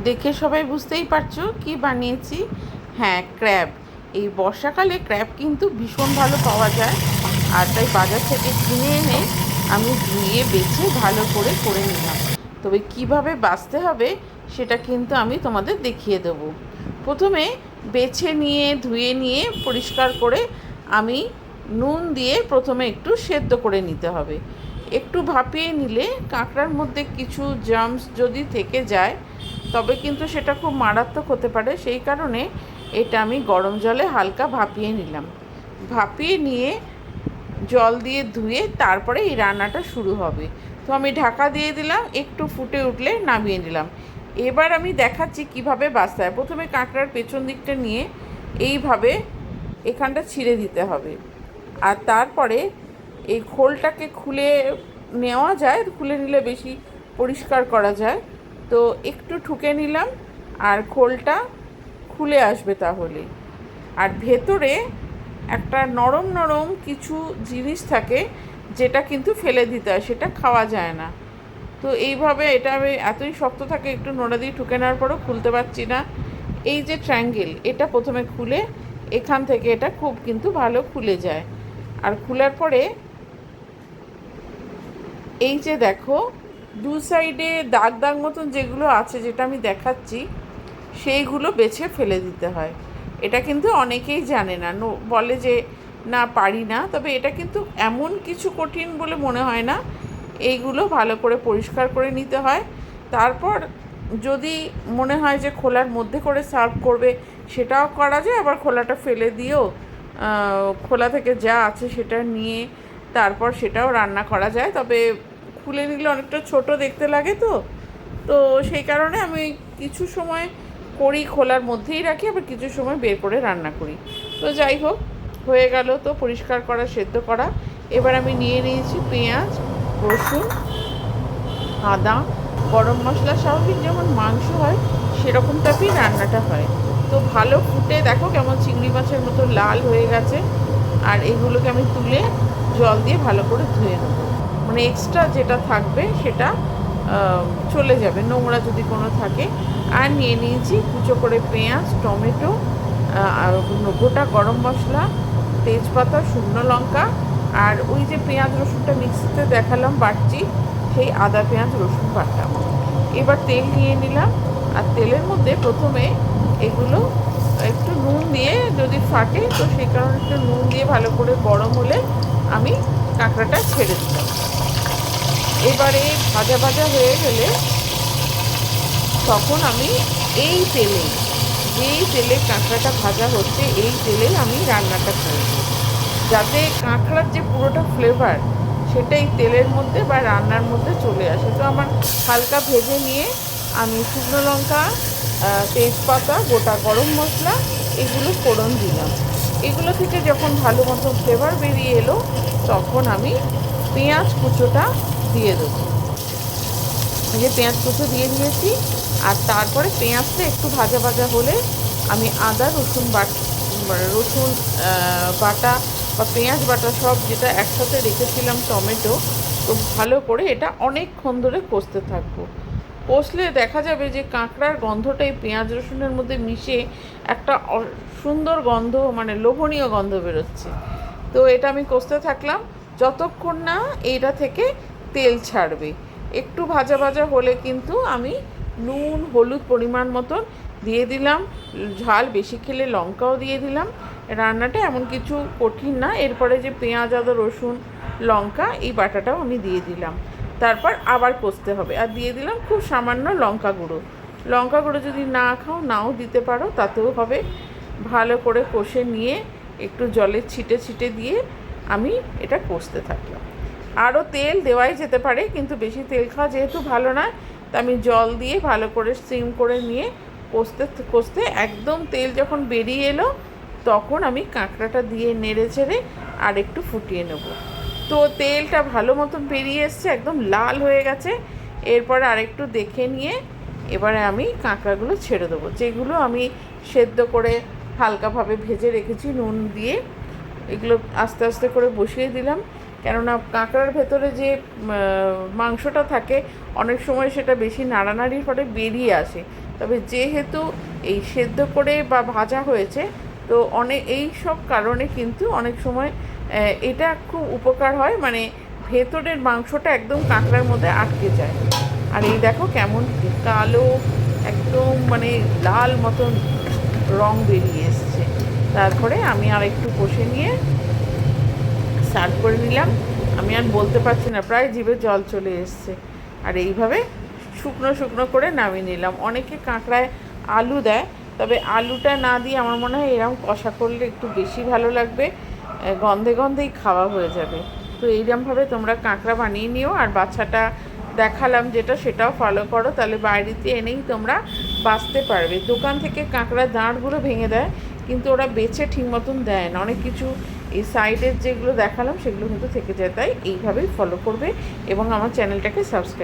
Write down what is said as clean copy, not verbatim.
দেখে সবাই বুঝতেই পারছো কি বানিয়েছি। হ্যাঁ, ক্র্যাব। এই বর্ষাকালে ক্র্যাব কিন্তু ভীষণ ভালো পাওয়া যায়, আর তাই বাজার থেকে কিনে এনে আমি ধুয়ে বেছে ভালো করে করে নিলাম। তবে কিভাবে বাছতে হবে সেটা কিন্তু আমি তোমাদের দেখিয়ে দেবো। প্রথমে বেছে নিয়ে ধুয়ে নিয়ে পরিষ্কার করে আমি নুন দিয়ে প্রথমে একটু সেদ্ধ করে নিতে হবে। একটু ভাপিয়ে নিলে কাঁকড়ার মধ্যে কিছু জার্মস যদি থেকে যায় তবে কিন্তু সেটা খুব মারাত্মক হতে পারে। সেই কারণে এটা আমি গরম জলে হালকা ভাপিয়ে নিলাম। ভাপিয়ে নিয়ে জল দিয়ে ধুয়ে তারপরে এই রান্নাটা শুরু হবে। তো আমি ঢাকা দিয়ে দিলাম, একটু ফুটে উঠলে নামিয়ে নিলাম। এবার আমি দেখাচ্ছি কিভাবে বাছতে হয়। প্রথমে কাঁকড়ার পেছন দিকটা নিয়ে এইভাবে এখানটা ছিঁড়ে দিতে হবে, আর তারপরে এই খোলটাকে খুলে নেওয়া যায়, খুলে নিলে বেশি পরিষ্কার করা যায়। তো একটু ঠুকে নিলাম আর খোলটা খুলে আসবে তাহলে। আর ভেতরে একটা নরম নরম কিছু জিনিস থাকে যেটা কিন্তু ফেলে দিতে হয়, সেটা খাওয়া যায় না। তো এইভাবে এটা আমি এতই শক্ত থাকে, একটু নোড়া দিয়ে ঠুকে নেওয়ার পরও খুলতে পারছি না। এই যে ট্রায়াঙ্গেল, এটা প্রথমে খুলে এখান থেকে এটা খুব কিন্তু ভালো খুলে যায়। আর খোলার পরে এই যে দেখো দু সাইডে দাগ দাগ মতন যেগুলো আছে, যেটা আমি দেখাচ্ছি, সেইগুলো বেছে ফেলে দিতে হয়। এটা কিন্তু অনেকেই জানে না, বলে যে না পারি না, তবে এটা কিন্তু এমন কিছু কঠিন বলে মনে হয় না। এইগুলো ভালো করে পরিষ্কার করে নিতে হয়। তারপর যদি মনে হয় যে খোলার মধ্যে করে সার্ভ করবে, সেটাও করা যায়। আবার খোলাটা ফেলে দিয়েও খোলা থেকে যা আছে সেটা নিয়ে তারপর সেটাও রান্না করা যায়। তবে খুলে নিলে অনেকটা ছোট দেখতে লাগে, তো তো সেই কারণে আমি কিছু সময় করি খোলার মধ্যেই রাখি, আবার কিছু সময় বের করে রান্না করি। তো যাই হোক, হয়ে গেল তো পরিষ্কার করা, সেদ্ধ করা। এবার আমি নিয়ে নিয়েছি পেঁয়াজ, রসুন, আদা, গরম মশলা। স্বাভাবিক যেমন মাংস হয় সেরকম টাইপই রান্নাটা হয়। তো ভালো ফুটে দেখো কেমন চিংড়ি মাছের মতো লাল হয়ে গেছে। আর এগুলোকে আমি তুলে জল দিয়ে ভালো করে ধুয়ে নেবো, মানে এক্সট্রা যেটা থাকবে সেটা চলে যাবে, নোংরা যদি কোনো থাকে। আর নিয়ে নিয়েছি কুচো করে পেঁয়াজ, টমেটো, গোটা গরম মশলা, তেজপাতা, শুকনো লঙ্কা, আর ওই যে পেঁয়াজ রসুনটা মিক্সিতে দেখালাম বাটছি, সেই আদা পেঁয়াজ রসুন বাটা। এবার তেল নিয়ে নিলাম, আর তেলের মধ্যে প্রথমে এগুলো একটু নুন দিয়ে, যদি ফাটে তো সেই কারণে একটু নুন দিয়ে ভালো করে গরম হলে আমি কাঁকড়াটা ছেড়ে দিলাম। এবারে ভাজা ভাজা হয়ে গেলে তখন আমি এই তেলে, যেই তেলে কাঁকড়াটা ভাজা হচ্ছে এই তেলে আমি রান্নাটা করব, যাতে কাঁকড়ার যে পুরোটা ফ্লেভার সেটা এই তেলের মধ্যে বা রান্নার মধ্যে চলে আসে। তো আমার হালকা ভেজে নিয়ে আমি শুকনো লঙ্কা, তেজপাতা, গোটা গরম মশলা এগুলো ফোড়ন দিলাম। এগুলো থেকে যখন ভালো মতো ফ্লেভার বেরিয়ে এলো তখন আমি পেঁয়াজ কুচোটা দিয়ে দেবো। যে পেঁয়াজ কুচো দিয়ে দিয়েছি, আর তারপরে পেঁয়াজটা একটু ভাজা ভাজা হলে আমি আদা রসুন রসুন বাটা বা পেঁয়াজ বাটা সব যেটা একসাথে রেখেছিলাম, টমেটো, তো ভালো করে এটা অনেকক্ষণ ধরে কষতে থাকবো। কষলে দেখা যাবে যে কাঁকড়ার গন্ধটা এই পেঁয়াজ রসুনের মধ্যে মিশে একটা সুন্দর গন্ধ, মানে লোভনীয় গন্ধ বেরোচ্ছে। তো এটা আমি কষতে থাকলাম যতক্ষণ না এইটা থেকে তেল ছাড়বে। একটু ভাজা ভাজা হলে কিন্তু আমি নুন হলুদ পরিমাণ মতন দিয়ে দিলাম, ঝাল বেশি খেলে লঙ্কাও দিয়ে দিলাম। রান্নাটা এমন কিছু কঠিন না। এরপরে যে পেঁয়াজ আদা রসুন লঙ্কা এই বাটাটাও আমি দিয়ে দিলাম, তারপর আবার কষতে হবে। আর দিয়ে দিলাম খুব সামান্য লঙ্কা গুঁড়ো। লঙ্কা গুঁড়ো যদি না খাও নাও দিতে পারো, তাতেও হবে। ভালো করে কষে নিয়ে একটু জলের ছিটে ছিটে দিয়ে আমি এটা কষতে থাকলাম। আরও তেল দেওয়াই যেতে পারে, কিন্তু বেশি তেল খাওয়া যেহেতু ভালো না, তা আমি জল দিয়ে ভালো করে সিম করে নিয়ে কষতে কষতে একদম তেল যখন বেরিয়ে এলো তখন আমি কাঁকড়াটা দিয়ে নেড়ে ছেড়ে আর একটু ফুটিয়ে নেব। তো তেলটা ভালো মতন বেরিয়ে এসছে, একদম লাল হয়ে গেছে। এরপরে আরেকটু দেখে নিয়ে এবারে আমি কাঁকড়াগুলো ছেড়ে দেবো, যেগুলো আমি সেদ্ধ করে হালকাভাবে ভেজে রেখেছি নুন দিয়ে। এগুলো আস্তে আস্তে করে বসিয়ে দিলাম, কেননা কাঁকড়ার ভেতরে যে মাংসটা থাকে অনেক সময় সেটা বেশি নাড়ানাড়ির ফলে বেরিয়ে আসে, তবে যেহেতু এই সেদ্ধ করে বা ভাজা হয়েছে, তো এই সব কারণে কিন্তু অনেক সময় এটা খুব উপকার হয়, মানে ভেতরের মাংসটা একদম কাঁকড়ার মধ্যে আটকে যায়। আর এই দেখো কেমন কালো, একদম মানে লাল মতন রং বেরিয়ে এসছে। তারপরে আমি আর একটু কষে নিয়ে সার্ভ করে নিলাম। আমি আর বলতে পারছি না, প্রায় জিভে জল চলে এসছে। আর এইভাবে শুকনো শুকনো করে নামিয়ে নিলাম। অনেকে কাঁকড়ায় আলু দেয়, তবে আলুটা না দিয়ে আমার মনে হয় এরকম কষা করলে একটু বেশি ভালো লাগবে, গন্ধে গন্ধেই খাওয়া হয়ে যাবে। তো এইরকমভাবে তোমরা কাঁকড়া বানিয়ে নিও, আর বাচ্চাটা দেখালাম যেটা সেটাও ফলো করো, তাহলে বাইরেতে এনেই তোমরা বাঁচতে পারবে। দোকান থেকে কাঁকড়ার দাঁড়গুলো ভেঙে দেয়, কিন্তু ওরা বেছে ঠিক মতন দেয় না, অনেক কিছু এই সাইডের যেগুলো দেখালাম সেগুলো কিন্তু থেকে যায়। তাই এইভাবেই ফলো করবে এবং আমার চ্যানেলটাকে সাবস্ক্রাইব